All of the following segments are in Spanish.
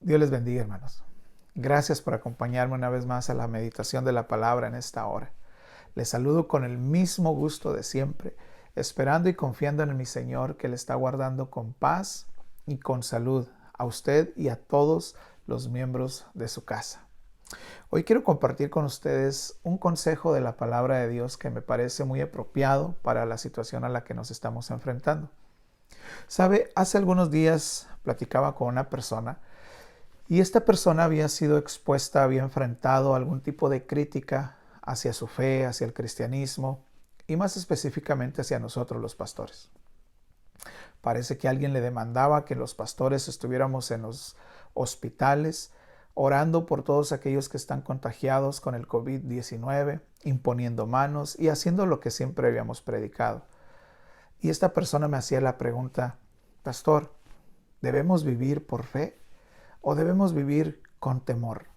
Dios les bendiga, hermanos. Gracias por acompañarme una vez más a la meditación de la palabra en esta hora. Les saludo con el mismo gusto de siempre, esperando y confiando en mi Señor que le está guardando con paz y con salud a usted y a todos los miembros de su casa. Hoy quiero compartir con ustedes un consejo de la palabra de Dios que me parece muy apropiado para la situación a la que nos estamos enfrentando. Sabe, hace algunos días platicaba con una persona y esta persona había sido expuesta, había enfrentado algún tipo de crítica hacia su fe, hacia el cristianismo y más específicamente hacia nosotros los pastores. Parece que alguien le demandaba que los pastores estuviéramos en los hospitales orando por todos aquellos que están contagiados con el COVID-19, imponiendo manos y haciendo lo que siempre habíamos predicado. Y esta persona me hacía la pregunta: Pastor, ¿debemos vivir por fe o debemos vivir con temor?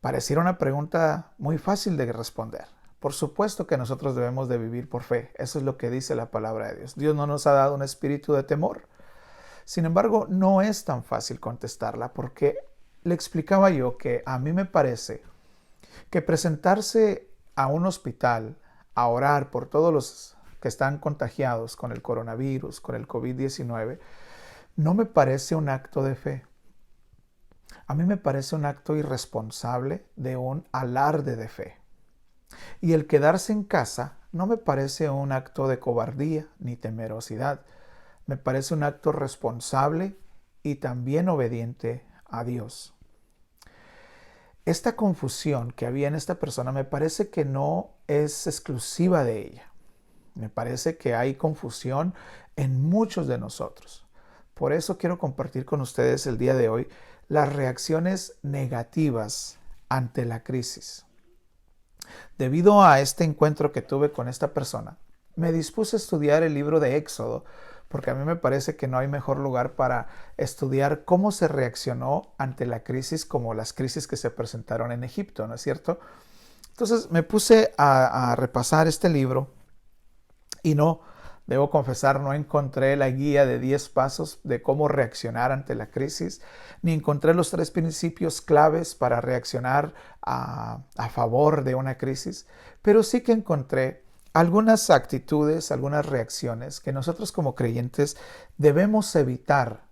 Pareciera una pregunta muy fácil de responder. Por supuesto que nosotros debemos de vivir por fe. Eso es lo que dice la palabra de Dios. Dios no nos ha dado un espíritu de temor. Sin embargo, no es tan fácil contestarla porque le explicaba yo que a mí me parece que presentarse a un hospital a orar por todos los que están contagiados con el coronavirus, con el COVID-19, no me parece un acto de fe. A mí me parece un acto irresponsable de un alarde de fe. Y el quedarse en casa no me parece un acto de cobardía ni temerosidad. Me parece un acto responsable y también obediente a Dios. Esta confusión que había en esta persona me parece que no es exclusiva de ella. Me parece que hay confusión en muchos de nosotros. Por eso quiero compartir con ustedes el día de hoy las reacciones negativas ante la crisis. Debido a este encuentro que tuve con esta persona, me dispuse a estudiar el libro de Éxodo, porque a mí me parece que no hay mejor lugar para estudiar cómo se reaccionó ante la crisis como las crisis que se presentaron en Egipto, ¿no es cierto? Entonces me puse a repasar este libro y debo confesar, no encontré la guía de 10 pasos de cómo reaccionar ante la crisis, ni encontré los 3 principios claves para reaccionar a favor de una crisis, pero sí que encontré algunas actitudes, algunas reacciones que nosotros como creyentes debemos evitar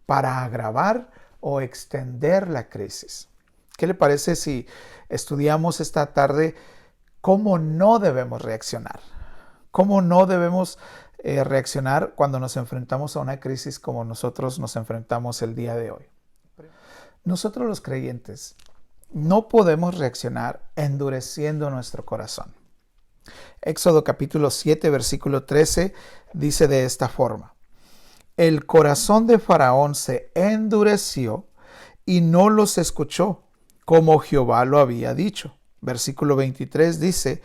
para agravar o extender la crisis. ¿Qué le parece si estudiamos esta tarde cómo no debemos reaccionar? ¿Cómo no debemos reaccionar cuando nos enfrentamos a una crisis como nosotros nos enfrentamos el día de hoy? Nosotros los creyentes no podemos reaccionar endureciendo nuestro corazón. Éxodo capítulo 7, versículo 13 dice de esta forma: el corazón de Faraón se endureció y no los escuchó, como Jehová lo había dicho. Versículo 23 dice: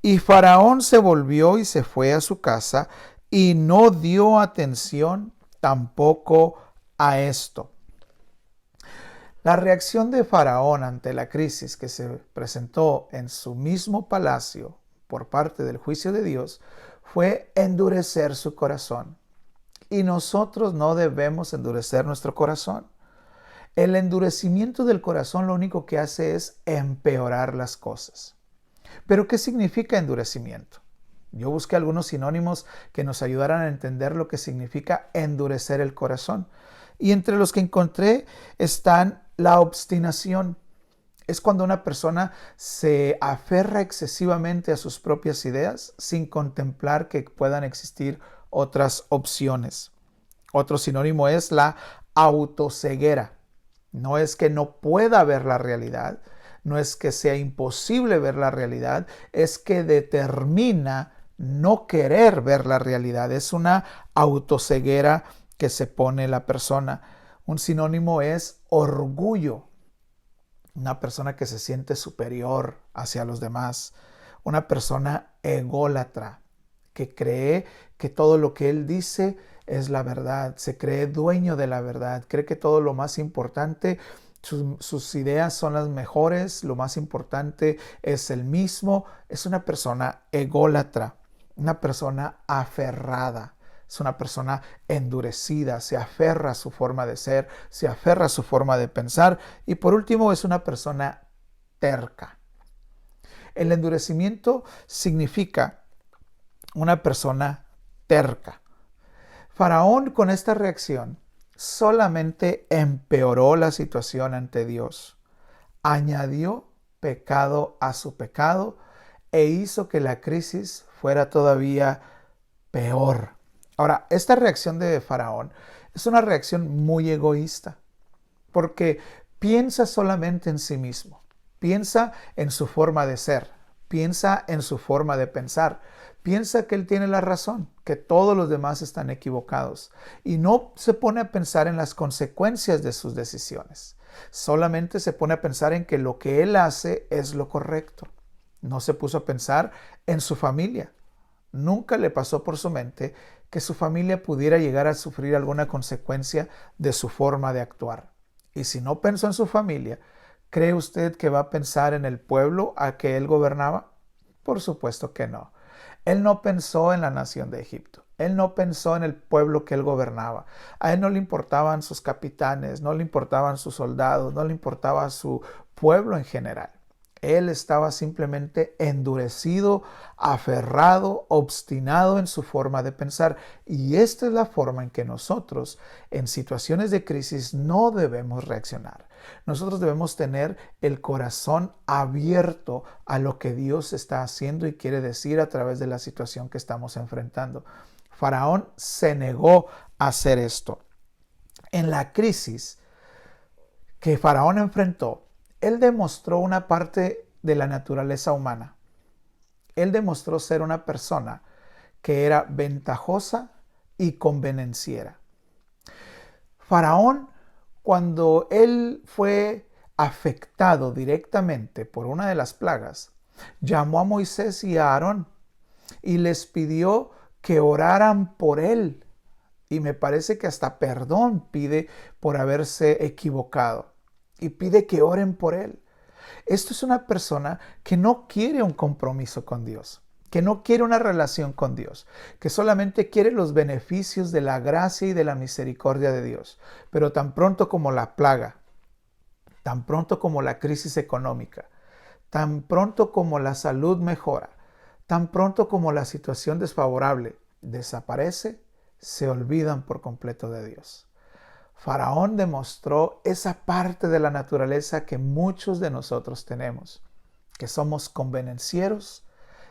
y Faraón se volvió y se fue a su casa y no dio atención tampoco a esto. La reacción de Faraón ante la crisis que se presentó en su mismo palacio por parte del juicio de Dios fue endurecer su corazón. Y nosotros no debemos endurecer nuestro corazón. El endurecimiento del corazón lo único que hace es empeorar las cosas. ¿Pero qué significa endurecimiento? Yo busqué algunos sinónimos que nos ayudaran a entender lo que significa endurecer el corazón. Y entre los que encontré están la obstinación. Es cuando una persona se aferra excesivamente a sus propias ideas sin contemplar que puedan existir otras opciones. Otro sinónimo es la autoceguera. No es que no pueda ver la realidad, no es que sea imposible ver la realidad, es que determina no querer ver la realidad. Es una autoceguera que se pone la persona. Un sinónimo es orgullo. Una persona que se siente superior hacia los demás. Una persona ególatra, que cree que todo lo que él dice es la verdad. Se cree dueño de la verdad. Cree que todo lo más importante, sus ideas son las mejores. Lo más importante es el mismo. Es una persona ególatra. Una persona aferrada. Es una persona endurecida, se aferra a su forma de ser, se aferra a su forma de pensar y por último es una persona terca. El endurecimiento significa una persona terca. Faraón con esta reacción solamente empeoró la situación ante Dios, añadió pecado a su pecado e hizo que la crisis fuera todavía peor. Ahora, esta reacción de Faraón es una reacción muy egoísta, porque piensa solamente en sí mismo, piensa en su forma de ser, piensa en su forma de pensar, piensa que él tiene la razón, que todos los demás están equivocados y no se pone a pensar en las consecuencias de sus decisiones. Solamente se pone a pensar en que lo que él hace es lo correcto. No se puso a pensar en su familia. Nunca le pasó por su mente que su familia pudiera llegar a sufrir alguna consecuencia de su forma de actuar. Y si no pensó en su familia, ¿cree usted que va a pensar en el pueblo a que él gobernaba? Por supuesto que no. Él no pensó en la nación de Egipto. Él no pensó en el pueblo que él gobernaba. A él no le importaban sus capitanes, no le importaban sus soldados, no le importaba su pueblo en general. Él estaba simplemente endurecido, aferrado, obstinado en su forma de pensar. Y esta es la forma en que nosotros, en situaciones de crisis, no debemos reaccionar. Nosotros debemos tener el corazón abierto a lo que Dios está haciendo y quiere decir a través de la situación que estamos enfrentando. Faraón se negó a hacer esto. En la crisis que Faraón enfrentó, él demostró una parte de la naturaleza humana. Él demostró ser una persona que era ventajosa y convenenciera. Faraón, cuando él fue afectado directamente por una de las plagas, llamó a Moisés y a Aarón y les pidió que oraran por él. Y me parece que hasta perdón pide por haberse equivocado. Y pide que oren por él. Esto es una persona que no quiere un compromiso con Dios, que no quiere una relación con Dios, que solamente quiere los beneficios de la gracia y de la misericordia de Dios. Pero tan pronto como la plaga, tan pronto como la crisis económica, tan pronto como la salud mejora, tan pronto como la situación desfavorable desaparece, se olvidan por completo de Dios. Faraón demostró esa parte de la naturaleza que muchos de nosotros tenemos, que somos convenencieros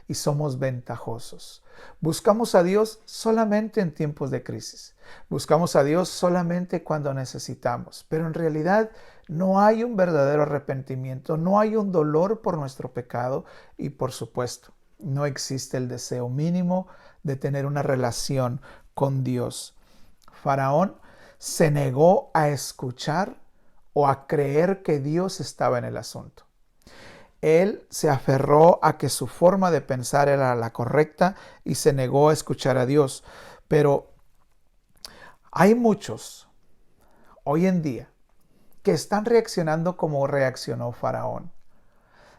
y somos ventajosos. Buscamos a Dios solamente en tiempos de crisis. Buscamos a Dios solamente cuando necesitamos, pero en realidad no hay un verdadero arrepentimiento, no hay un dolor por nuestro pecado y por supuesto, no existe el deseo mínimo de tener una relación con Dios. Faraón se negó a escuchar o a creer que Dios estaba en el asunto. Él se aferró a que su forma de pensar era la correcta y se negó a escuchar a Dios. Pero hay muchos hoy en día que están reaccionando como reaccionó Faraón.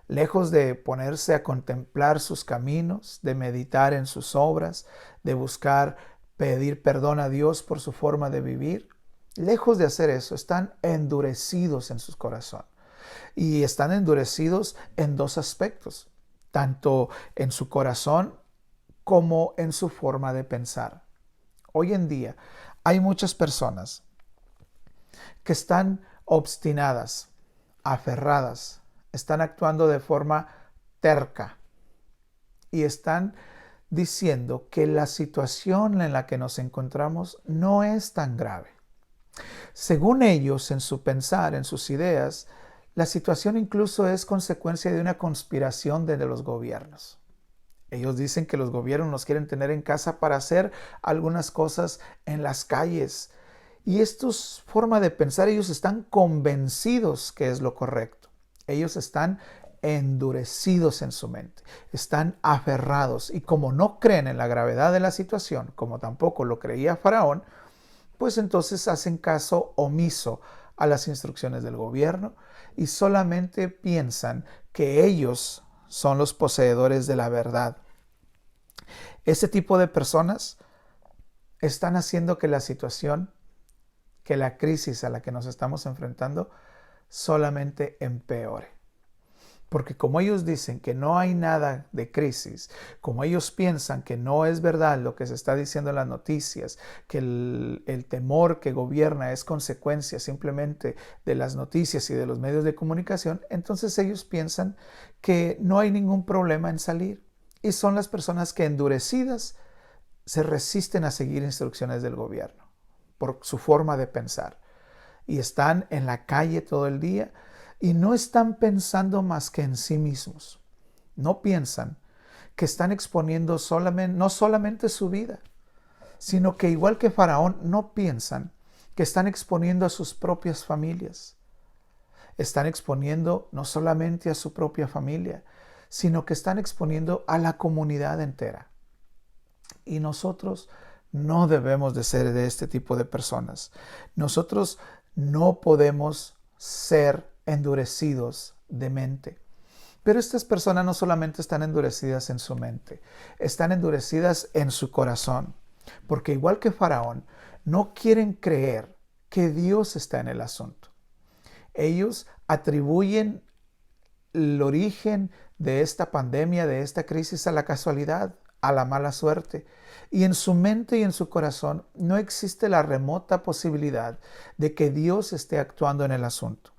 Lejos de ponerse a contemplar sus caminos, de meditar en sus obras, de buscar pedir perdón a Dios por su forma de vivir, lejos de hacer eso, están endurecidos en su corazón. Y están endurecidos en dos aspectos, tanto en su corazón como en su forma de pensar. Hoy en día hay muchas personas que están obstinadas, aferradas, están actuando de forma terca y están diciendo que la situación en la que nos encontramos no es tan grave. Según ellos, en su pensar, en sus ideas, la situación incluso es consecuencia de una conspiración de los gobiernos. Ellos dicen que los gobiernos nos quieren tener en casa para hacer algunas cosas en las calles. Y esto es forma de pensar, ellos están convencidos que es lo correcto. Ellos están endurecidos en su mente, están aferrados y como no creen en la gravedad de la situación, como tampoco lo creía Faraón, pues entonces hacen caso omiso a las instrucciones del gobierno y solamente piensan que ellos son los poseedores de la verdad. Ese tipo de personas están haciendo que la situación, que la crisis a la que nos estamos enfrentando solamente empeore. Porque como ellos dicen que no hay nada de crisis, como ellos piensan que no es verdad lo que se está diciendo en las noticias, que el temor que gobierna es consecuencia simplemente de las noticias y de los medios de comunicación, entonces ellos piensan que no hay ningún problema en salir. Y son las personas que endurecidas se resisten a seguir instrucciones del gobierno por su forma de pensar. Y están en la calle todo el día y no están pensando más que en sí mismos. No piensan que están exponiendo no solamente su vida, sino que igual que Faraón, no piensan que están exponiendo a sus propias familias. Están exponiendo no solamente a su propia familia, sino que están exponiendo a la comunidad entera. Y nosotros no debemos de ser de este tipo de personas. Nosotros no podemos ser endurecidos de mente. Pero estas personas no solamente están endurecidas en su mente, están endurecidas en su corazón. Porque igual que Faraón, no quieren creer que Dios está en el asunto. Ellos atribuyen el origen de esta pandemia, de esta crisis, a la casualidad, a la mala suerte. Y en su mente y en su corazón no existe la remota posibilidad de que Dios esté actuando en el asunto.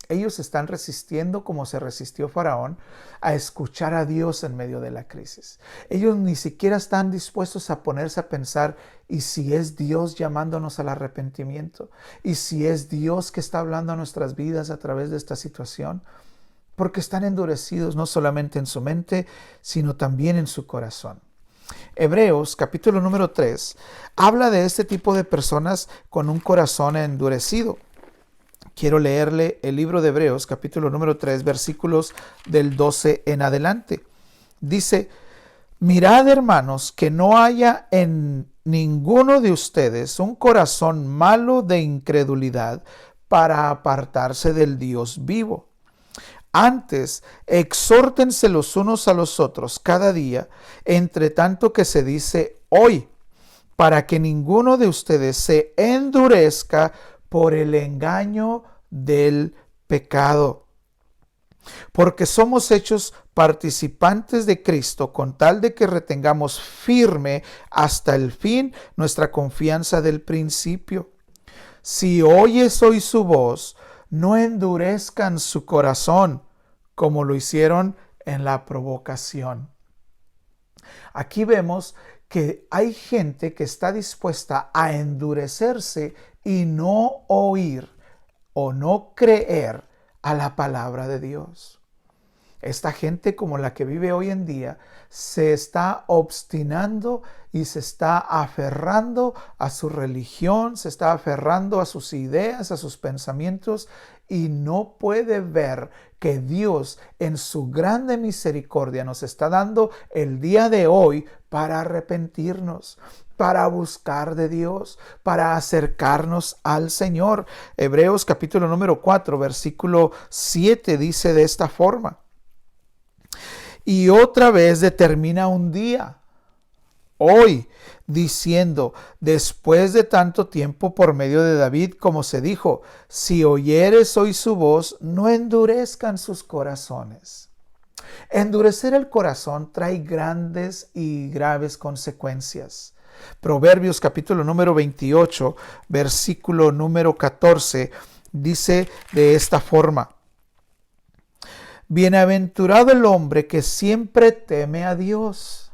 Ellos están resistiendo, como se resistió Faraón, a escuchar a Dios en medio de la crisis. Ellos ni siquiera están dispuestos a ponerse a pensar, ¿y si es Dios llamándonos al arrepentimiento? ¿Y si es Dios que está hablando a nuestras vidas a través de esta situación? Porque están endurecidos no solamente en su mente, sino también en su corazón. Hebreos capítulo número 3 habla de este tipo de personas con un corazón endurecido. Quiero leerle el libro de Hebreos capítulo número 3 versículos del 12 en adelante. Dice: mirad, hermanos, que no haya en ninguno de ustedes un corazón malo de incredulidad para apartarse del Dios vivo. Antes, exhórtense los unos a los otros cada día, entre tanto que se dice hoy, para que ninguno de ustedes se endurezca por el engaño del pecado. Porque somos hechos participantes de Cristo con tal de que retengamos firme hasta el fin nuestra confianza del principio. Si oyes hoy su voz, no endurezcan su corazón como lo hicieron en la provocación. Aquí vemos que hay gente que está dispuesta a endurecerse y no oír o no creer a la palabra de Dios. Esta gente, como la que vive hoy en día, se está obstinando y se está aferrando a su religión, se está aferrando a sus ideas, a sus pensamientos, y no puede ver que Dios en su grande misericordia nos está dando el día de hoy para arrepentirnos, para buscar de Dios, para acercarnos al Señor. Hebreos capítulo número 4, versículo 7 dice de esta forma: y otra vez determina un día, hoy, diciendo, después de tanto tiempo por medio de David, como se dijo, si oyeres hoy su voz, no endurezcan sus corazones. Endurecer el corazón trae grandes y graves consecuencias. Proverbios capítulo número 28, versículo número 14, dice de esta forma: bienaventurado el hombre que siempre teme a Dios.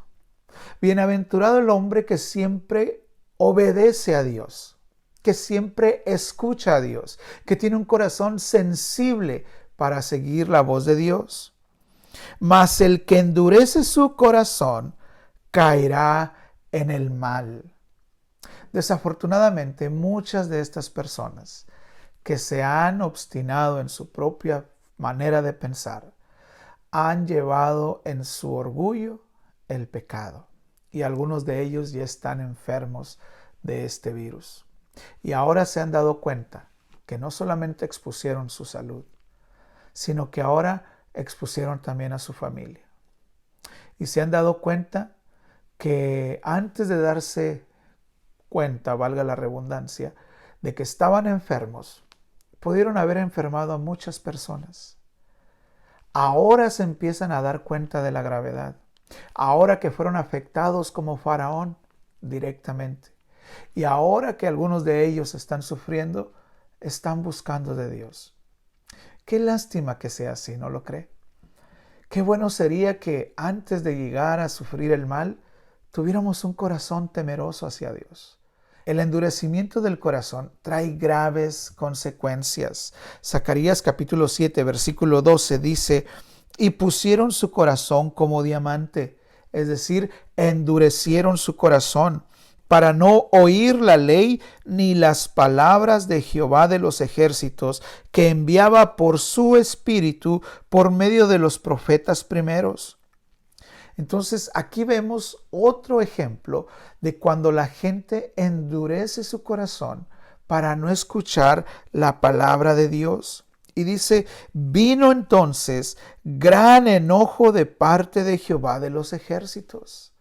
Bienaventurado el hombre que siempre obedece a Dios, que siempre escucha a Dios, que tiene un corazón sensible para seguir la voz de Dios. Mas el que endurece su corazón caerá en el mal. Desafortunadamente, muchas de estas personas que se han obstinado en su propia manera de pensar han llevado en su orgullo el pecado. Y algunos de ellos ya están enfermos de este virus. Y ahora se han dado cuenta que no solamente expusieron su salud, sino que ahora expusieron también a su familia. Y se han dado cuenta que antes de darse cuenta, valga la redundancia, de que estaban enfermos, pudieron haber enfermado a muchas personas. Ahora se empiezan a dar cuenta de la gravedad. Ahora que fueron afectados como Faraón directamente. Y ahora que algunos de ellos están sufriendo, están buscando de Dios. Qué lástima que sea así, ¿no lo cree? Qué bueno sería que antes de llegar a sufrir el mal, tuviéramos un corazón temeroso hacia Dios. El endurecimiento del corazón trae graves consecuencias. Zacarías capítulo 7, versículo 12 dice, y pusieron su corazón como diamante, es decir, endurecieron su corazón para no oír la ley ni las palabras de Jehová de los ejércitos, que enviaba por su espíritu por medio de los profetas primeros. Entonces aquí vemos otro ejemplo de cuando la gente endurece su corazón para no escuchar la palabra de Dios. Y dice, vino entonces gran enojo de parte de Jehová de los ejércitos.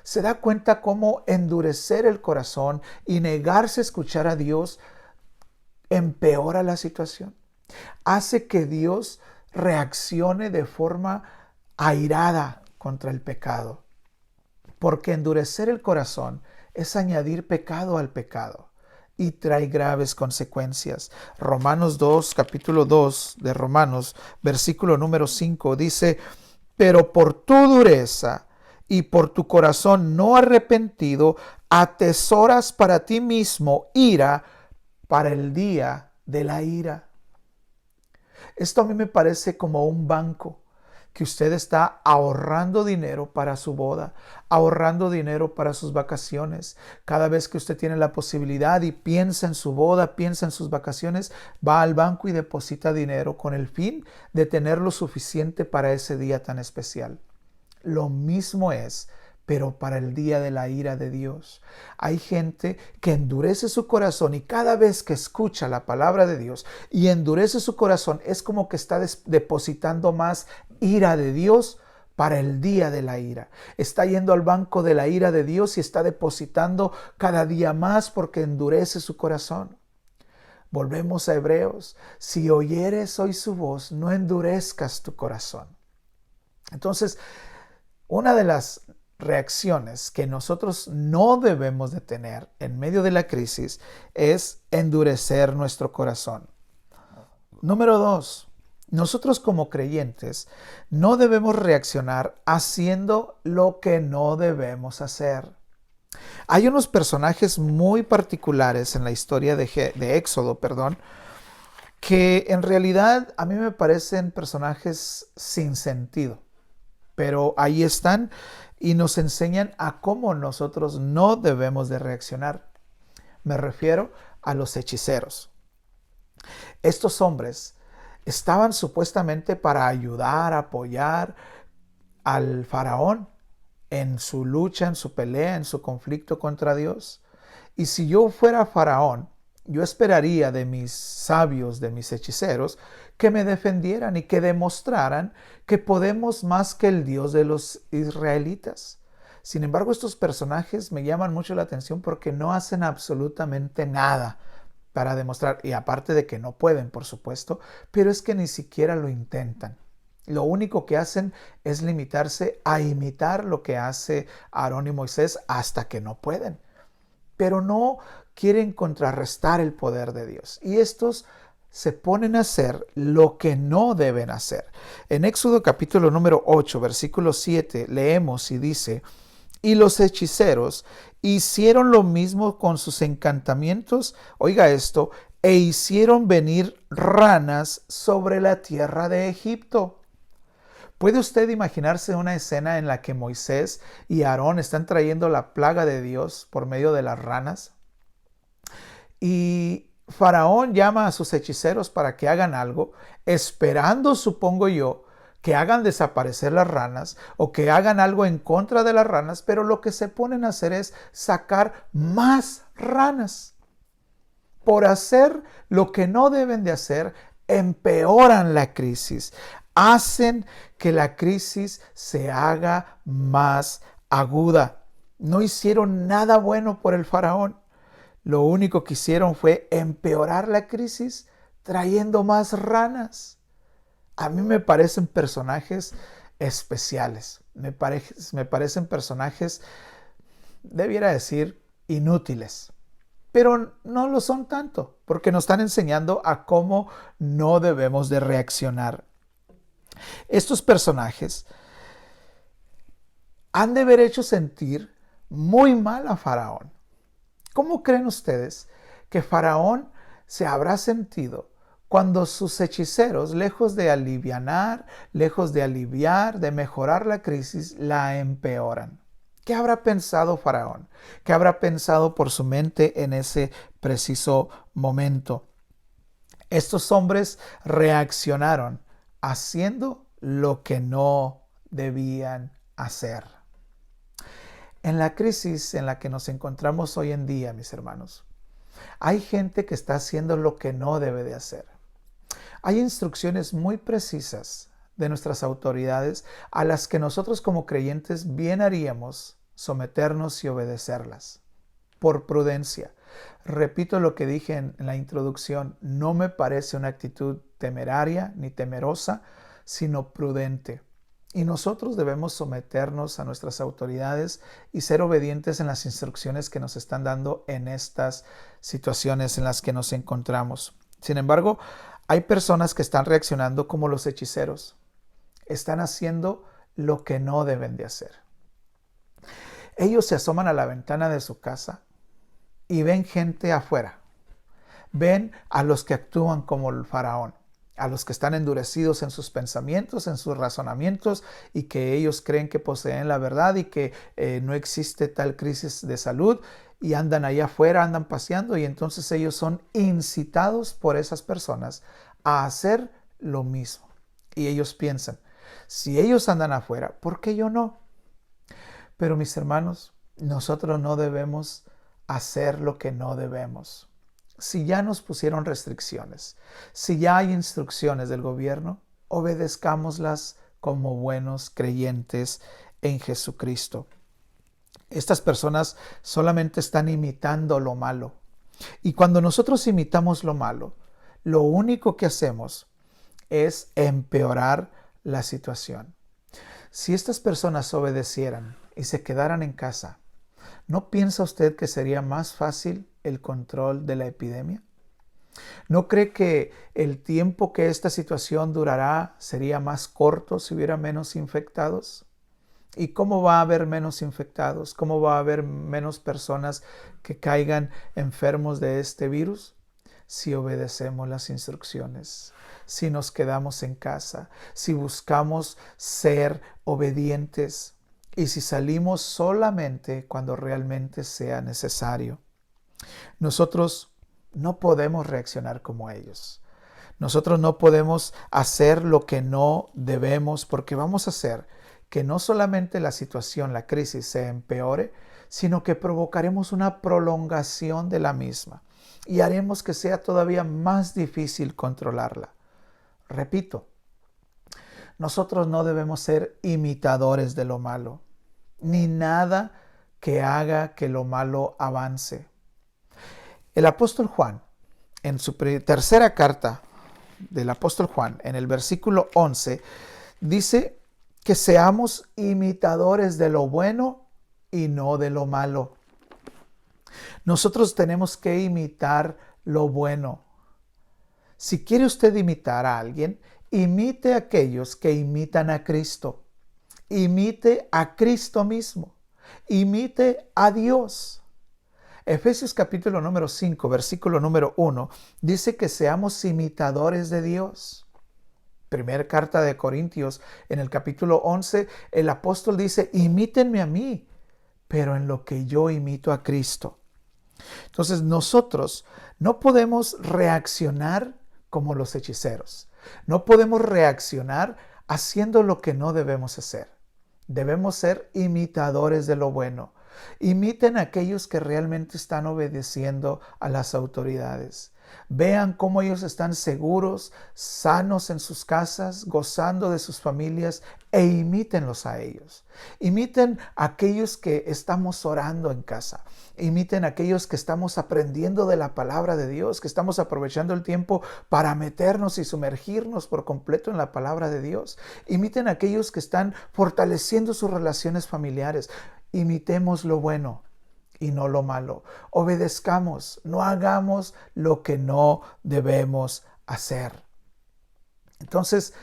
¿Se da cuenta cómo endurecer el corazón y negarse a escuchar a Dios empeora la situación? Hace que Dios reaccione de forma airada contra el pecado. Porque endurecer el corazón es añadir pecado al pecado y trae graves consecuencias. Romanos 2, capítulo 2 de Romanos, versículo número 5 dice, pero por tu dureza y por tu corazón no arrepentido, atesoras para ti mismo ira para el día de la ira. Esto a mí me parece como un banco, que usted está ahorrando dinero para su boda, ahorrando dinero para sus vacaciones. Cada vez que usted tiene la posibilidad y piensa en su boda, piensa en sus vacaciones, va al banco y deposita dinero con el fin de tener lo suficiente para ese día tan especial. Lo mismo es, pero para el día de la ira de Dios. Hay gente que endurece su corazón y cada vez que escucha la palabra de Dios y endurece su corazón, es como que está depositando más ira de Dios para el día de la ira. Está yendo al banco de la ira de Dios y está depositando cada día más porque endurece su corazón. Volvemos a Hebreos. Si oyeres hoy su voz, no endurezcas tu corazón. Entonces, una de las reacciones que nosotros no debemos de tener en medio de la crisis es endurecer nuestro corazón. Número 2, nosotros como creyentes no debemos reaccionar haciendo lo que no debemos hacer. Hay unos personajes muy particulares en la historia de Éxodo, que en realidad a mí me parecen personajes sin sentido. Pero ahí están y nos enseñan a cómo nosotros no debemos de reaccionar. Me refiero a los hechiceros. Estos hombres estaban supuestamente para ayudar, apoyar al faraón en su lucha, en su pelea, en su conflicto contra Dios. Y si yo fuera faraón, yo esperaría de mis sabios, de mis hechiceros, que me defendieran y que demostraran que podemos más que el Dios de los israelitas. Sin embargo, estos personajes me llaman mucho la atención porque no hacen absolutamente nada para demostrar, y aparte de que no pueden, por supuesto, pero es que ni siquiera lo intentan. Lo único que hacen es limitarse a imitar lo que hace Aarón y Moisés hasta que no pueden. Pero no quieren contrarrestar el poder de Dios. Y estos se ponen a hacer lo que no deben hacer. En Éxodo capítulo número 8, versículo 7, leemos y dice, y los hechiceros hicieron lo mismo con sus encantamientos, oiga esto, e hicieron venir ranas sobre la tierra de Egipto. ¿Puede usted imaginarse una escena en la que Moisés y Aarón están trayendo la plaga de Dios por medio de las ranas? Y Faraón llama a sus hechiceros para que hagan algo, esperando, supongo yo, que hagan desaparecer las ranas o que hagan algo en contra de las ranas, pero lo que se ponen a hacer es sacar más ranas. Por hacer lo que no deben de hacer, empeoran la crisis, hacen que la crisis se haga más aguda. No hicieron nada bueno por el faraón. Lo único que hicieron fue empeorar la crisis trayendo más ranas. A mí me parecen personajes especiales. Me parecen personajes, debiera decir, inútiles. Pero no lo son tanto, porque nos están enseñando a cómo no debemos de reaccionar. Estos personajes han de haber hecho sentir muy mal a Faraón. ¿Cómo creen ustedes que Faraón se habrá sentido cuando sus hechiceros, lejos de alivianar, lejos de aliviar, de mejorar la crisis, la empeoran? ¿Qué habrá pensado Faraón? ¿Qué habrá pensado por su mente en ese preciso momento? Estos hombres reaccionaron haciendo lo que no debían hacer. En la crisis en la que nos encontramos hoy en día, mis hermanos, hay gente que está haciendo lo que no debe de hacer. Hay instrucciones muy precisas de nuestras autoridades a las que nosotros como creyentes bien haríamos someternos y obedecerlas. Por prudencia. Repito lo que dije en la introducción, no me parece una actitud temeraria ni temerosa, sino prudente. Y nosotros debemos someternos a nuestras autoridades y ser obedientes en las instrucciones que nos están dando en estas situaciones en las que nos encontramos. Sin embargo, hay personas que están reaccionando como los hechiceros. Están haciendo lo que no deben de hacer. Ellos se asoman a la ventana de su casa y ven gente afuera. Ven a los que actúan como el faraón, a los que están endurecidos en sus pensamientos, en sus razonamientos y que ellos creen que poseen la verdad y que no existe tal crisis de salud y andan allá afuera, andan paseando y entonces ellos son incitados por esas personas a hacer lo mismo. Y ellos piensan, si ellos andan afuera, ¿por qué yo no? Pero mis hermanos, nosotros no debemos hacer lo que no debemos. Si ya nos pusieron restricciones, si ya hay instrucciones del gobierno, obedezcámoslas como buenos creyentes en Jesucristo. Estas personas solamente están imitando lo malo. Y cuando nosotros imitamos lo malo, lo único que hacemos es empeorar la situación. Si estas personas obedecieran y se quedaran en casa, ¿no piensa usted que sería más fácil el control de la epidemia? ¿No cree que el tiempo que esta situación durará sería más corto si hubiera menos infectados? ¿Y cómo va a haber menos infectados? ¿Cómo va a haber menos personas que caigan enfermos de este virus? Si obedecemos las instrucciones, si nos quedamos en casa, si buscamos ser obedientes y si salimos solamente cuando realmente sea necesario. Nosotros no podemos reaccionar como ellos. Nosotros no podemos hacer lo que no debemos porque vamos a hacer que no solamente la situación, la crisis se empeore, sino que provocaremos una prolongación de la misma y haremos que sea todavía más difícil controlarla. Repito, nosotros no debemos ser imitadores de lo malo, ni nada que haga que lo malo avance. El apóstol Juan, en su tercera carta del apóstol Juan, en el versículo 11, dice que seamos imitadores de lo bueno y no de lo malo. Nosotros tenemos que imitar lo bueno. Si quiere usted imitar a alguien, imite a aquellos que imitan a Cristo. Imite a Cristo mismo. Imite a Dios. Efesios capítulo número 5, versículo número 1, dice que seamos imitadores de Dios. Primera carta de Corintios, en el capítulo 11, el apóstol dice, imítenme a mí, pero en lo que yo imito a Cristo. Entonces nosotros no podemos reaccionar como los hechiceros. No podemos reaccionar haciendo lo que no debemos hacer. Debemos ser imitadores de lo bueno. Imiten a aquellos que realmente están obedeciendo a las autoridades. Vean cómo ellos están seguros, sanos en sus casas, gozando de sus familias, e imítenlos a ellos. Imiten a aquellos que estamos orando en casa. Imiten a aquellos que estamos aprendiendo de la palabra de Dios, que estamos aprovechando el tiempo para meternos y sumergirnos por completo en la palabra de Dios. Imiten a aquellos que están fortaleciendo sus relaciones familiares. Imitemos lo bueno y no lo malo. Obedezcamos, no hagamos lo que no debemos hacer. Entonces,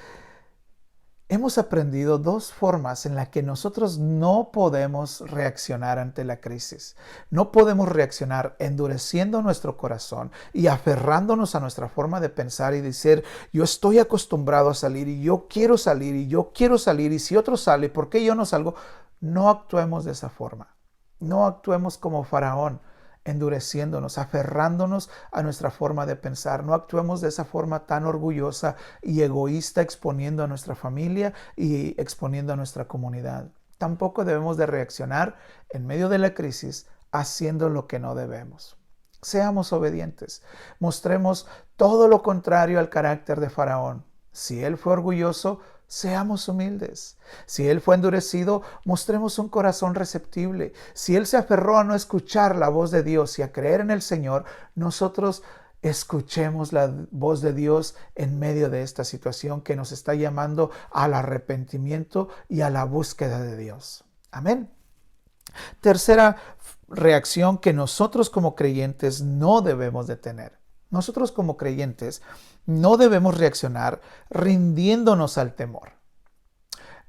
hemos aprendido dos formas en las que nosotros no podemos reaccionar ante la crisis. No podemos reaccionar endureciendo nuestro corazón y aferrándonos a nuestra forma de pensar y decir, yo estoy acostumbrado a salir y yo quiero salir y yo quiero salir y si otro sale, ¿por qué yo no salgo? No actuemos de esa forma. No actuemos como Faraón, endureciéndonos, aferrándonos a nuestra forma de pensar. No actuemos de esa forma tan orgullosa y egoísta, exponiendo a nuestra familia y exponiendo a nuestra comunidad. Tampoco debemos de reaccionar en medio de la crisis haciendo lo que no debemos. Seamos obedientes. Mostremos todo lo contrario al carácter de Faraón. Si él fue orgulloso, seamos humildes. Si él fue endurecido, mostremos un corazón receptible. Si él se aferró a no escuchar la voz de Dios y a creer en el Señor, nosotros escuchemos la voz de Dios en medio de esta situación que nos está llamando al arrepentimiento y a la búsqueda de Dios. Amén. Tercera reacción que nosotros como creyentes no debemos de tener. Nosotros como creyentes no debemos reaccionar rindiéndonos al temor.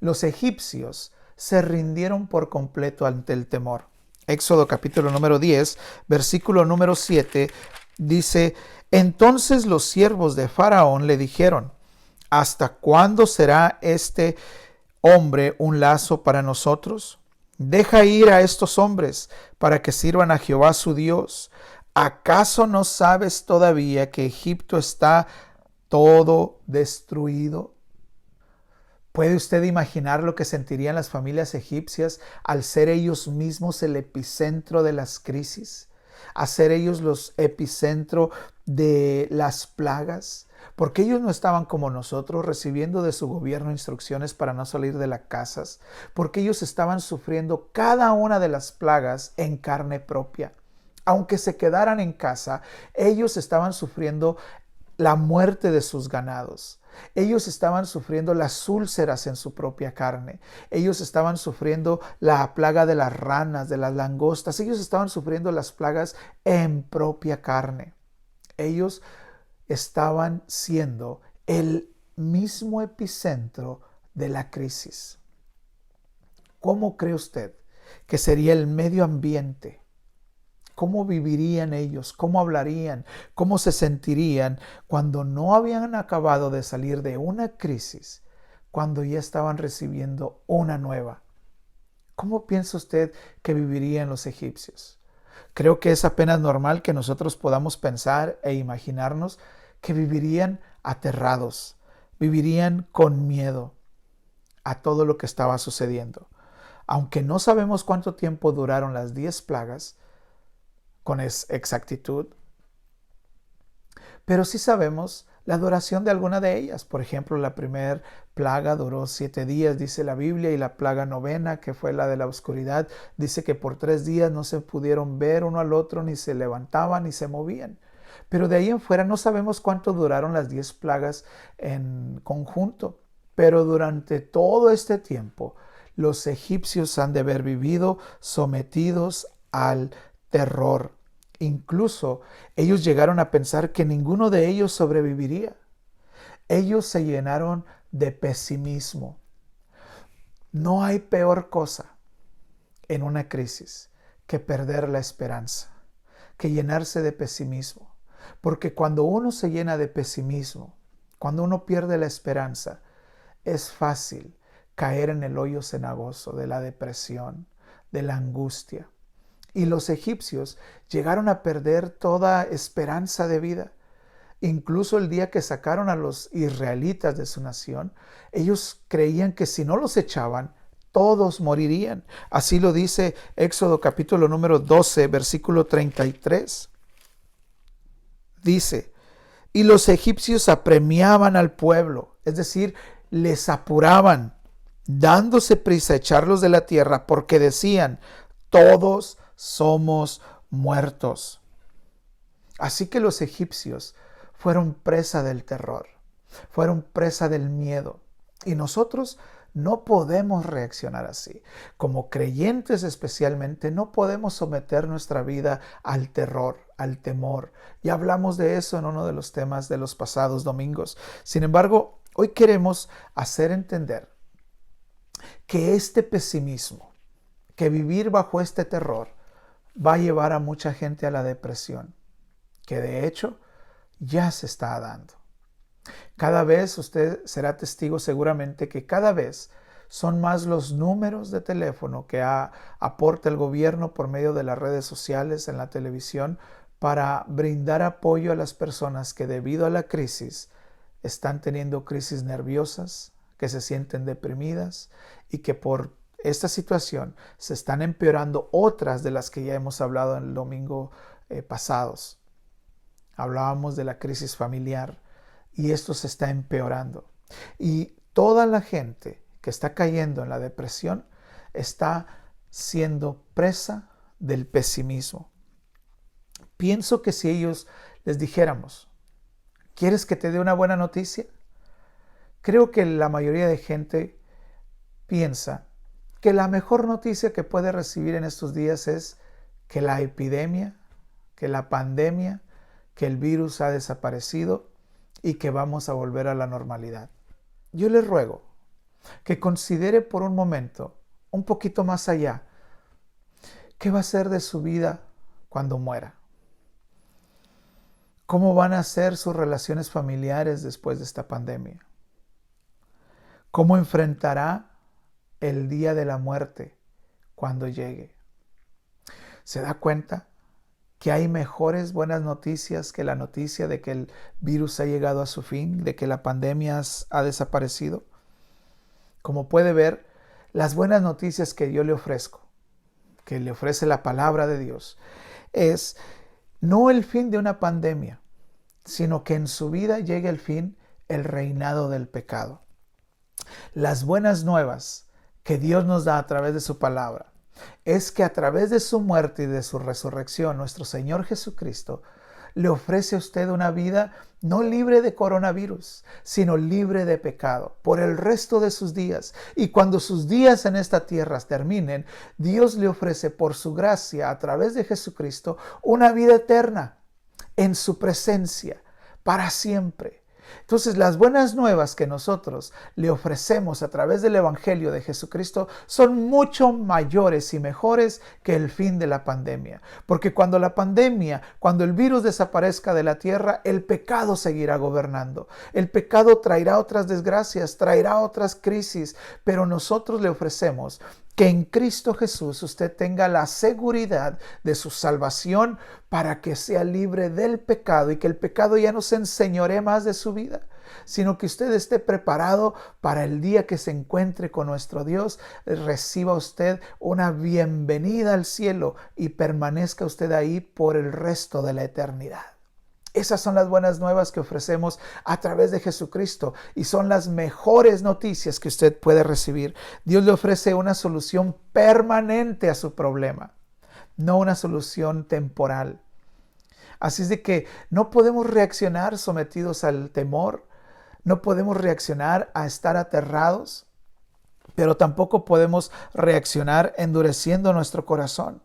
Los egipcios se rindieron por completo ante el temor. Éxodo capítulo número 10, versículo número 7, dice, entonces los siervos de Faraón le dijeron, ¿hasta cuándo será este hombre un lazo para nosotros? Deja ir a estos hombres para que sirvan a Jehová su Dios. ¿Acaso no sabes todavía que Egipto está todo destruido? ¿Puede usted imaginar lo que sentirían las familias egipcias al ser ellos mismos el epicentro de las crisis? ¿A ser ellos los epicentro de las plagas? Porque ellos no estaban como nosotros recibiendo de su gobierno instrucciones para no salir de las casas. Porque ellos estaban sufriendo cada una de las plagas en carne propia. Aunque se quedaran en casa, ellos estaban sufriendo la muerte de sus ganados. Ellos estaban sufriendo las úlceras en su propia carne. Ellos estaban sufriendo la plaga de las ranas, de las langostas. Ellos estaban sufriendo las plagas en propia carne. Ellos estaban siendo el mismo epicentro de la crisis. ¿Cómo cree usted que sería el medio ambiente? ¿Cómo vivirían ellos? ¿Cómo hablarían? ¿Cómo se sentirían cuando no habían acabado de salir de una crisis, cuando ya estaban recibiendo una nueva? ¿Cómo piensa usted que vivirían los egipcios? Creo que es apenas normal que nosotros podamos pensar e imaginarnos que vivirían aterrados, vivirían con miedo a todo lo que estaba sucediendo. Aunque no sabemos cuánto tiempo duraron las 10 plagas, con exactitud, pero sí sabemos la duración de alguna de ellas. Por ejemplo, la primera plaga duró 7 días, dice la Biblia, y la plaga novena, que fue la de la oscuridad, dice que por 3 días no se pudieron ver uno al otro, ni se levantaban, ni se movían. Pero de ahí en fuera no sabemos cuánto duraron las 10 plagas en conjunto. Pero durante todo este tiempo, los egipcios han de haber vivido sometidos al terror. Incluso ellos llegaron a pensar que ninguno de ellos sobreviviría. Ellos se llenaron de pesimismo. No hay peor cosa en una crisis que perder la esperanza, que llenarse de pesimismo. Porque cuando uno se llena de pesimismo, cuando uno pierde la esperanza, es fácil caer en el hoyo cenagoso de la depresión, de la angustia. Y los egipcios llegaron a perder toda esperanza de vida. Incluso el día que sacaron a los israelitas de su nación, ellos creían que si no los echaban, todos morirían. Así lo dice Éxodo capítulo número 12, versículo 33. Dice, y los egipcios apremiaban al pueblo, es decir, les apuraban, dándose prisa a echarlos de la tierra, porque decían, todos somos muertos. Así que los egipcios fueron presa del terror, fueron presa del miedo. Y nosotros no podemos reaccionar así. Como creyentes especialmente, no podemos someter nuestra vida al terror, al temor. Ya hablamos de eso en uno de los temas de los pasados domingos. Sin embargo, hoy queremos hacer entender que este pesimismo, que vivir bajo este terror, va a llevar a mucha gente a la depresión, que de hecho ya se está dando. Cada vez usted será testigo seguramente que cada vez son más los números de teléfono que aporta el gobierno por medio de las redes sociales, en la televisión, para brindar apoyo a las personas que debido a la crisis están teniendo crisis nerviosas, que se sienten deprimidas y que por esta situación se están empeorando otras de las que ya hemos hablado en el domingo pasados. Hablábamos de la crisis familiar y esto se está empeorando. Y toda la gente que está cayendo en la depresión está siendo presa del pesimismo. Pienso que si ellos les dijéramos, ¿quieres que te dé una buena noticia? Creo que la mayoría de gente piensa que la mejor noticia que puede recibir en estos días es que la epidemia, que la pandemia, que el virus ha desaparecido y que vamos a volver a la normalidad. Yo les ruego que considere por un momento, un poquito más allá, qué va a ser de su vida cuando muera. ¿Cómo van a ser sus relaciones familiares después de esta pandemia? ¿Cómo enfrentará el día de la muerte cuando llegue? ¿Se da cuenta que hay mejores buenas noticias que la noticia de que el virus ha llegado a su fin, de que la pandemia ha desaparecido? Como puede ver, las buenas noticias que yo le ofrezco, que le ofrece la palabra de Dios, es no el fin de una pandemia, sino que en su vida llegue el fin, el reinado del pecado. Las buenas nuevas que Dios nos da a través de su palabra es que a través de su muerte y de su resurrección, nuestro Señor Jesucristo le ofrece a usted una vida no libre de coronavirus, sino libre de pecado por el resto de sus días. Y cuando sus días en esta tierra terminen, Dios le ofrece por su gracia a través de Jesucristo una vida eterna en su presencia para siempre. Entonces, las buenas nuevas que nosotros le ofrecemos a través del Evangelio de Jesucristo son mucho mayores y mejores que el fin de la pandemia. Porque cuando el virus desaparezca de la tierra, el pecado seguirá gobernando. El pecado traerá otras desgracias, traerá otras crisis, pero nosotros le ofrecemos que en Cristo Jesús usted tenga la seguridad de su salvación para que sea libre del pecado y que el pecado ya no se enseñoree más de su vida, sino que usted esté preparado para el día que se encuentre con nuestro Dios, reciba usted una bienvenida al cielo y permanezca usted ahí por el resto de la eternidad. Esas son las buenas nuevas que ofrecemos a través de Jesucristo y son las mejores noticias que usted puede recibir. Dios le ofrece una solución permanente a su problema, no una solución temporal. Así es de que no podemos reaccionar sometidos al temor, no podemos reaccionar a estar aterrados, pero tampoco podemos reaccionar endureciendo nuestro corazón.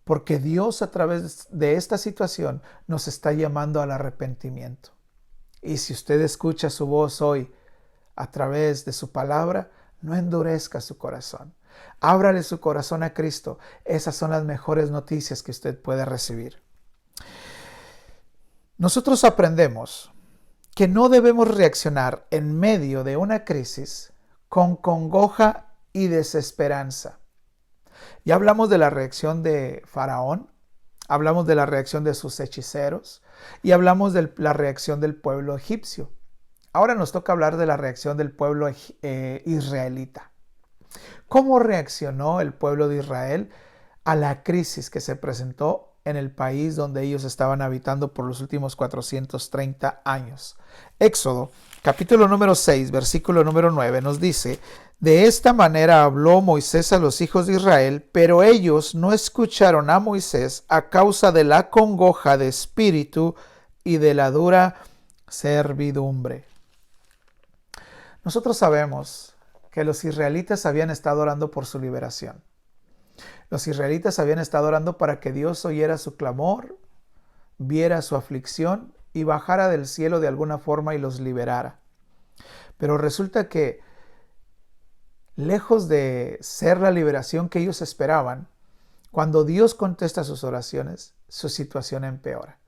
Porque Dios a través de esta situación nos está llamando al arrepentimiento. Y si usted escucha su voz hoy a través de su palabra, no endurezca su corazón. Ábrale su corazón a Cristo. Esas son las mejores noticias que usted puede recibir. Nosotros aprendemos que no debemos reaccionar en medio de una crisis con congoja y desesperanza. Ya hablamos de la reacción de Faraón, hablamos de la reacción de sus hechiceros y hablamos de la reacción del pueblo egipcio. Ahora nos toca hablar de la reacción del pueblo israelita. ¿Cómo reaccionó el pueblo de Israel a la crisis que se presentó en el país donde ellos estaban habitando por los últimos 430 años. Éxodo, capítulo número 6, versículo número 9 nos dice: de esta manera habló Moisés a los hijos de Israel, pero ellos no escucharon a Moisés a causa de la congoja de espíritu y de la dura servidumbre. Nosotros sabemos que los israelitas habían estado orando por su liberación. Los israelitas habían estado orando para que Dios oyera su clamor, viera su aflicción y bajara del cielo de alguna forma y los liberara. Pero resulta que, lejos de ser la liberación que ellos esperaban, cuando Dios contesta sus oraciones, su situación empeora.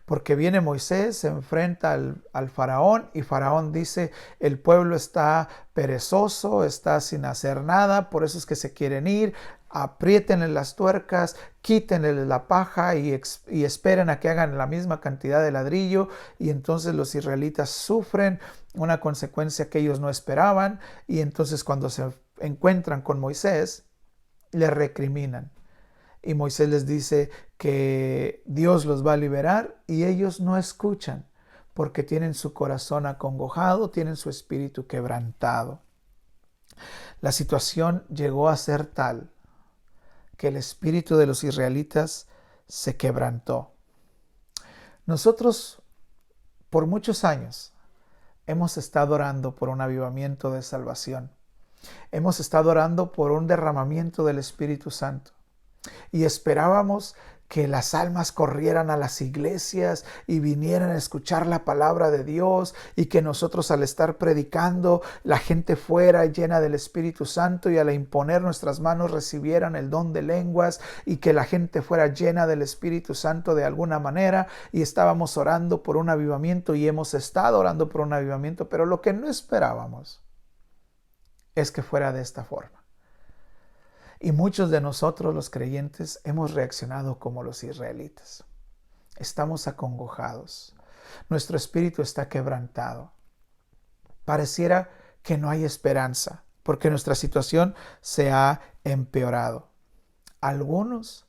Porque viene Moisés, se enfrenta al faraón y faraón dice: el pueblo está perezoso, está sin hacer nada, por eso es que se quieren ir, apriétenle las tuercas, quítenle la paja y esperen a que hagan la misma cantidad de ladrillo. Y entonces los israelitas sufren una consecuencia que ellos no esperaban, y entonces cuando se encuentran con Moisés, le recriminan. Y Moisés les dice que Dios los va a liberar y ellos no escuchan porque tienen su corazón acongojado, tienen su espíritu quebrantado. La situación llegó a ser tal que el espíritu de los israelitas se quebrantó. Nosotros por muchos años hemos estado orando por un avivamiento de salvación. Hemos estado orando por un derramamiento del Espíritu Santo. Y esperábamos que las almas corrieran a las iglesias y vinieran a escuchar la palabra de Dios, y que nosotros, al estar predicando, la gente fuera llena del Espíritu Santo y al imponer nuestras manos recibieran el don de lenguas, y que la gente fuera llena del Espíritu Santo de alguna manera. Y estábamos orando por un avivamiento y hemos estado orando por un avivamiento, pero lo que no esperábamos es que fuera de esta forma. Y muchos de nosotros, los creyentes, hemos reaccionado como los israelitas. Estamos acongojados. Nuestro espíritu está quebrantado. Pareciera que no hay esperanza, porque nuestra situación se ha empeorado. Algunos,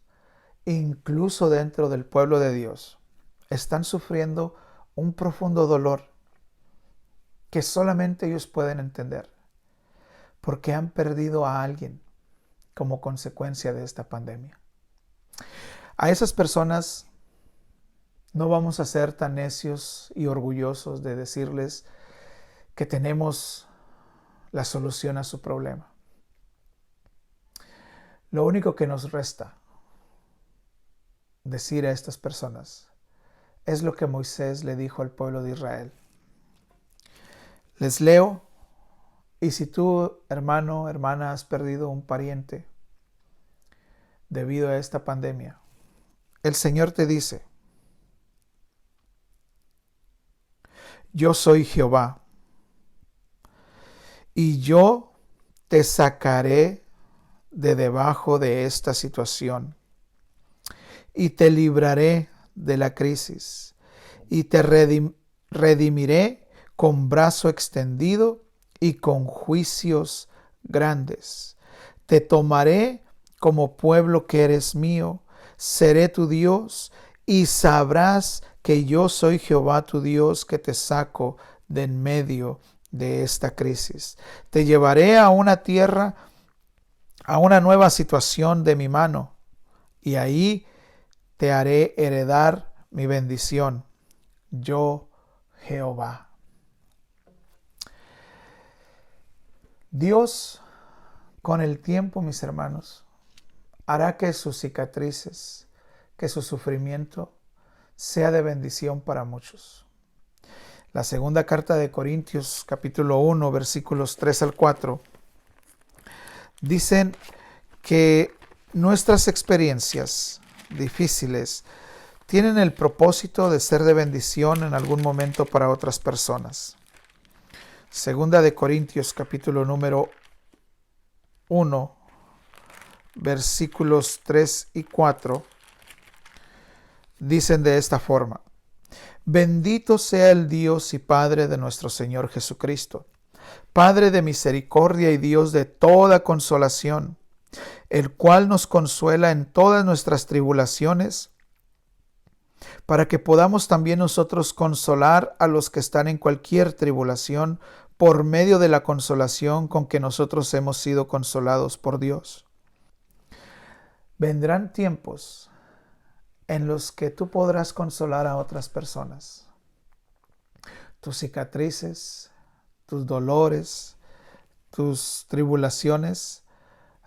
incluso dentro del pueblo de Dios, están sufriendo un profundo dolor que solamente ellos pueden entender, porque han perdido a alguien como consecuencia de esta pandemia. A esas personas no vamos a ser tan necios y orgullosos de decirles que tenemos la solución a su problema. Lo único que nos resta decir a estas personas es lo que Moisés le dijo al pueblo de Israel. Les leo. Y si tú, hermano, hermana, has perdido un pariente debido a esta pandemia, el Señor te dice: yo soy Jehová, y yo te sacaré de debajo de esta situación, y te libraré de la crisis, y te redimiré con brazo extendido y con juicios grandes. Te tomaré como pueblo que eres mío, seré tu Dios, y sabrás que yo soy Jehová tu Dios, que te saco de en medio de esta crisis. Te llevaré a una tierra, a una nueva situación de mi mano, y ahí te haré heredar mi bendición. Yo, Jehová. Dios, con el tiempo, mis hermanos, hará que sus cicatrices, que su sufrimiento sea de bendición para muchos. La segunda carta de Corintios, capítulo 1, versículos 3 al 4, dicen que nuestras experiencias difíciles tienen el propósito de ser de bendición en algún momento para otras personas. Segunda de Corintios, capítulo número 1, versículos 3 y 4, dicen de esta forma: bendito sea el Dios y Padre de nuestro Señor Jesucristo, Padre de misericordia y Dios de toda consolación, el cual nos consuela en todas nuestras tribulaciones, para que podamos también nosotros consolar a los que están en cualquier tribulación por medio de la consolación con que nosotros hemos sido consolados por Dios. Vendrán tiempos en los que tú podrás consolar a otras personas. Tus cicatrices, tus dolores, tus tribulaciones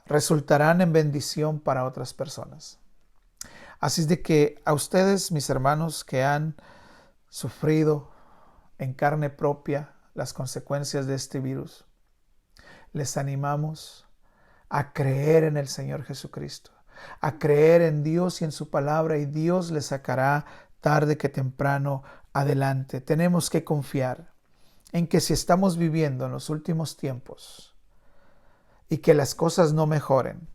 resultarán en bendición para otras personas. Así es de que a ustedes, mis hermanos, que han sufrido en carne propia las consecuencias de este virus, les animamos a creer en el Señor Jesucristo, a creer en Dios y en su palabra, y Dios les sacará tarde que temprano adelante. Tenemos que confiar en que si estamos viviendo en los últimos tiempos y que las cosas no mejoren,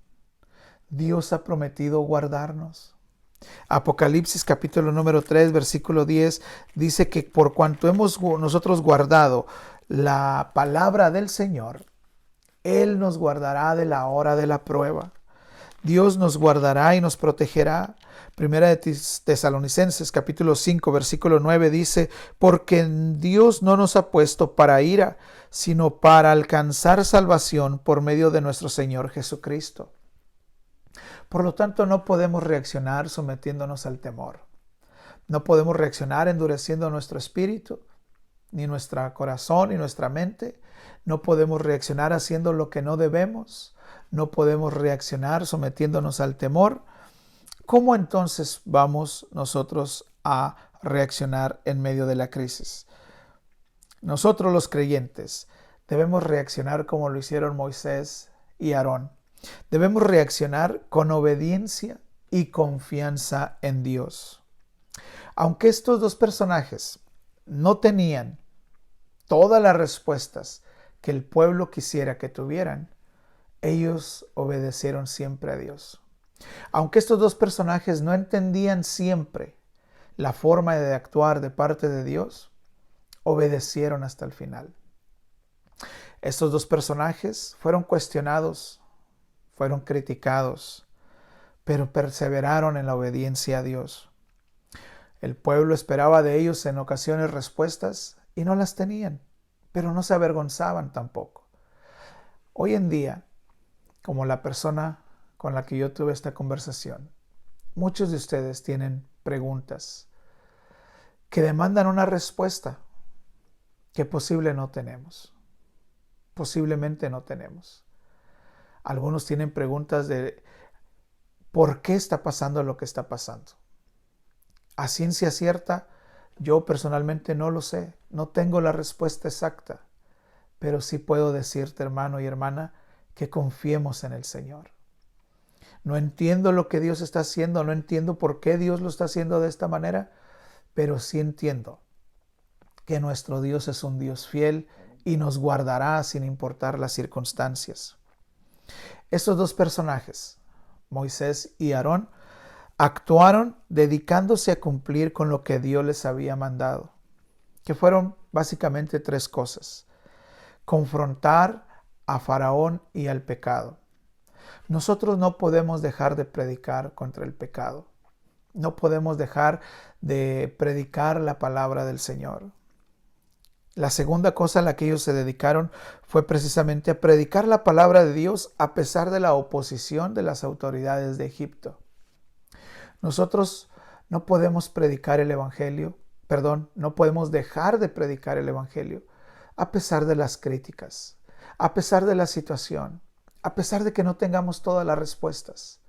Dios ha prometido guardarnos. Apocalipsis capítulo número 3, versículo 10 dice que por cuanto hemos nosotros guardado la palabra del Señor, Él nos guardará de la hora de la prueba. Dios nos guardará y nos protegerá. Primera de Tesalonicenses capítulo 5 versículo 9 dice, porque Dios no nos ha puesto para ira, sino para alcanzar salvación por medio de nuestro Señor Jesucristo. Por lo tanto, no podemos reaccionar sometiéndonos al temor. No podemos reaccionar endureciendo nuestro espíritu, ni nuestro corazón, ni nuestra mente. No podemos reaccionar haciendo lo que no debemos. No podemos reaccionar sometiéndonos al temor. ¿Cómo entonces vamos nosotros a reaccionar en medio de la crisis? Nosotros los creyentes debemos reaccionar como lo hicieron Moisés y Aarón. Debemos reaccionar con obediencia y confianza en Dios. Aunque estos dos personajes no tenían todas las respuestas que el pueblo quisiera que tuvieran, ellos obedecieron siempre a Dios. Aunque estos dos personajes no entendían siempre la forma de actuar de parte de Dios, obedecieron hasta el final. Estos dos personajes fueron cuestionados, fueron criticados, pero perseveraron en la obediencia a Dios. El pueblo esperaba de ellos en ocasiones respuestas y no las tenían, pero no se avergonzaban tampoco. Hoy en día, como la persona con la que yo tuve esta conversación, muchos de ustedes tienen preguntas que demandan una respuesta que posiblemente no tenemos. Algunos tienen preguntas de ¿por qué está pasando lo que está pasando? A ciencia cierta, yo personalmente no lo sé, no tengo la respuesta exacta, pero sí puedo decirte, hermano y hermana, que confiemos en el Señor. No entiendo lo que Dios está haciendo, no entiendo por qué Dios lo está haciendo de esta manera, pero sí entiendo que nuestro Dios es un Dios fiel y nos guardará sin importar las circunstancias. Estos dos personajes, Moisés y Aarón, actuaron dedicándose a cumplir con lo que Dios les había mandado, que fueron básicamente tres cosas: confrontar a Faraón y al pecado. Nosotros no podemos dejar de predicar contra el pecado. No podemos dejar de predicar la palabra del Señor. La segunda cosa a la que ellos se dedicaron fue precisamente a predicar la palabra de Dios a pesar de la oposición de las autoridades de Egipto. Nosotros no podemos predicar el Evangelio, no podemos dejar de predicar el Evangelio a pesar de las críticas, a pesar de la situación, a pesar de que no tengamos todas las respuestas.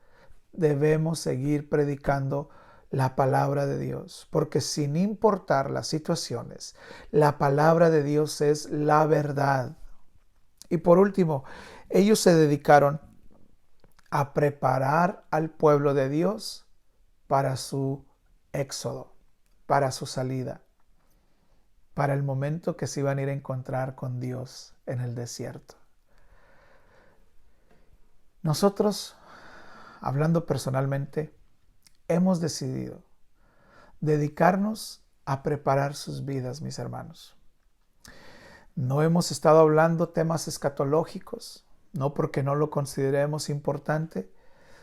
Debemos seguir predicando la palabra de Dios, porque sin importar las situaciones, la palabra de Dios es la verdad. Y por último, ellos se dedicaron a preparar al pueblo de Dios para su éxodo, para su salida, para el momento que se iban a ir a encontrar con Dios en el desierto. Nosotros, hablando personalmente, hemos decidido dedicarnos a preparar sus vidas, mis hermanos. No hemos estado hablando temas escatológicos, no porque no lo consideremos importante,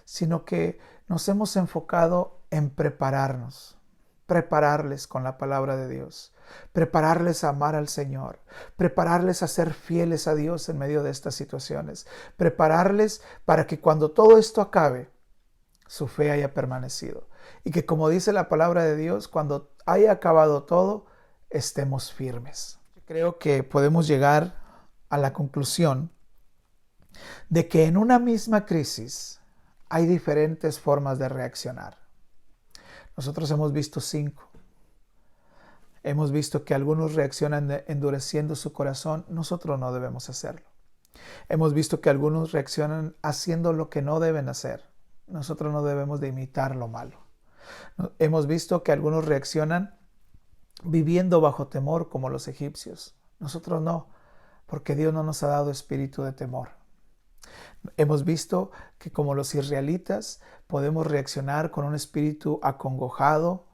sino que nos hemos enfocado en prepararnos prepararles con la palabra de Dios, prepararles a amar al Señor, prepararles a ser fieles a Dios en medio de estas situaciones, prepararles para que cuando todo esto acabe, su fe haya permanecido. Y que, como dice la palabra de Dios, cuando haya acabado todo, estemos firmes. Creo que podemos llegar a la conclusión de que en una misma crisis hay diferentes formas de reaccionar. Nosotros hemos visto 5. Hemos visto que algunos reaccionan endureciendo su corazón. Nosotros no debemos hacerlo. Hemos visto que algunos reaccionan haciendo lo que no deben hacer. Nosotros no debemos de imitar lo malo. Hemos visto que algunos reaccionan viviendo bajo temor como los egipcios. Nosotros no, porque Dios no nos ha dado espíritu de temor. Hemos visto que como los israelitas podemos reaccionar con un espíritu acongojado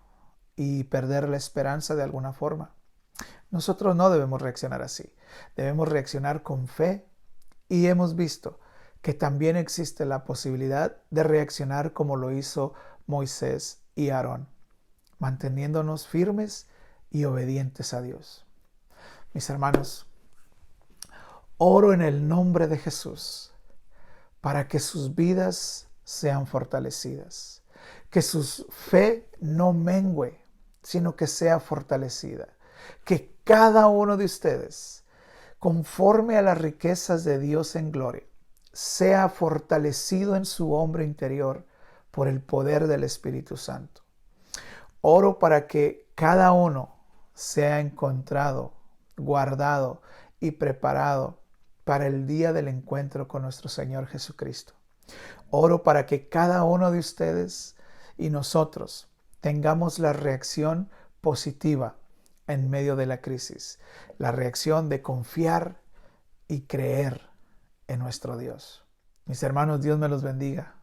y perder la esperanza de alguna forma. Nosotros no debemos reaccionar así. Debemos reaccionar con fe, y hemos visto que también existe la posibilidad de reaccionar como lo hizo Moisés y Aarón, manteniéndonos firmes y obedientes a Dios. Mis hermanos, oro en el nombre de Jesús para que sus vidas sean fortalecidas, que su fe no mengüe, sino que sea fortalecida, que cada uno de ustedes, conforme a las riquezas de Dios en gloria, sea fortalecido en su hombre interior por el poder del Espíritu Santo. Oro para que cada uno sea encontrado, guardado y preparado para el día del encuentro con nuestro Señor Jesucristo. Oro para que cada uno de ustedes y nosotros tengamos la reacción positiva en medio de la crisis, la reacción de confiar y creer en nuestro Dios. Mis hermanos, Dios me los bendiga,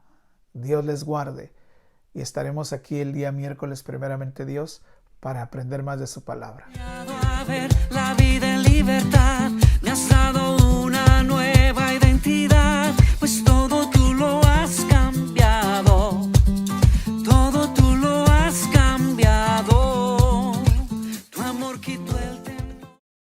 Dios les guarde, y estaremos aquí el día miércoles, primeramente Dios, para aprender más de su palabra.